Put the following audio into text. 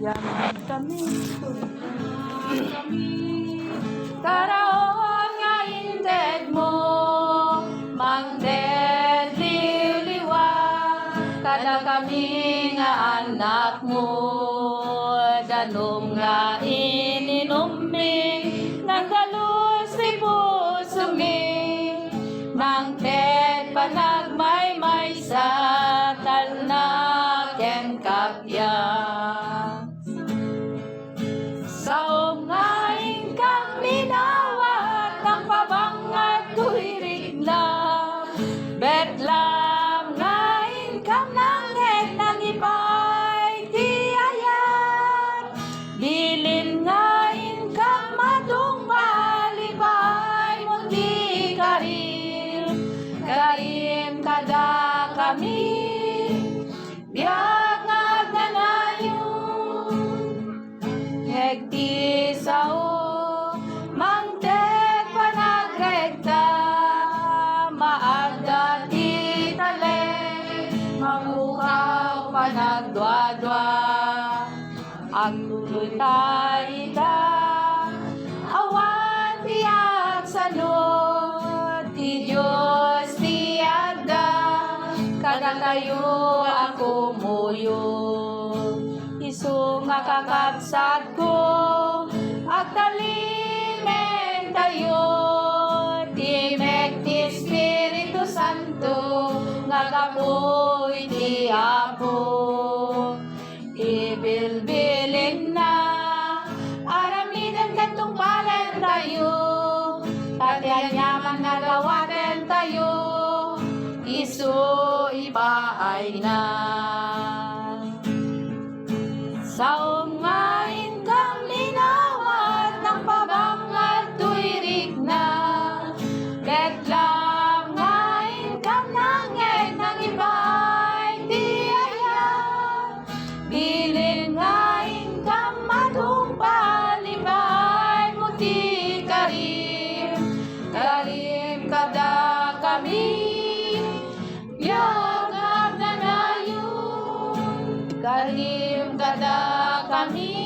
yaman kami. Karaon nga indeg mo, mangded liwliwa, kada kami nga anak mo, danom nga ininom mi, nagdalos ti puso mi, mangded panagmaymay sa talna ken kapya. Saom nga kang minawat ng pabangat tuwirig lang, betlam nga kang nangeg nang ipay tiyayat, bilin nga kang madung balibay mo di karim, karim kada kami, biyak nga agnanayon, hegti sao, mangted panagregta, maagda ti tale, mamukaw panagdwa-dwa, ang tuloy taida, awan tiyak sanod, ti Diyos ti agda, kada tayo ako muyo. Isu nga kakabsat ko, agtalimeng tayo, timek ti Espiritu Santo, nga kapoy ti Apo. Ibilbilin na, aramidan kantong palen tayo, tatyanyaman nga gawaten tayo, isu ipaay na. Saom nga kang linawat ng pabangat tuwirig na, betlam nga kang nangeg nang ibay tiyayat, bilin nga kang madung palibay mo ti karim, karim kada kami, biyak agnanayon, karim kada kami,